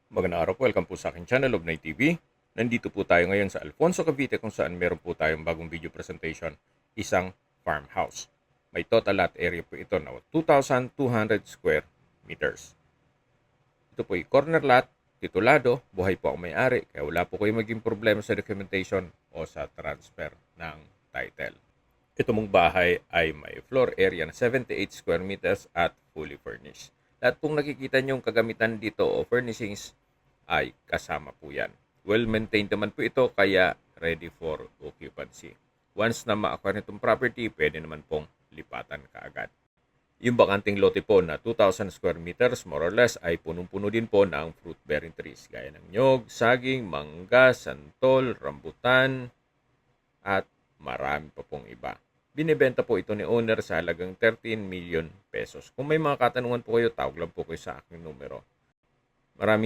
Magandang araw po, welcome po sa aking channel, Lognay TV. Nandito po tayo ngayon sa Alfonso, Cavite kung saan meron po tayong bagong video presentation, isang farmhouse. May total lot area po ito na 2,200 square meters. Ito po ay corner lot, titulado, buhay po ang may-ari, kaya wala po kayo maging problema sa documentation o sa transfer ng title. Ito mong bahay ay may floor area na 78 square meters at fully furnished. Lahat pong nakikita nyong kagamitan dito o furnishings ay kasama po yan. Well-maintained naman po ito kaya ready for occupancy. Once na ma-acquire itong property, pwede naman pong lipatan kaagad. Yung bakanting lote po na 2,000 square meters more or less ay punong-puno din po ng fruit-bearing trees gaya ng nyog, saging, mangga, santol, rambutan at marami pa pong iba. Binibenta po ito ni owner sa halagang 13 million pesos. Kung may mga katanungan po kayo, tawag lang po kayo sa aking numero. Maraming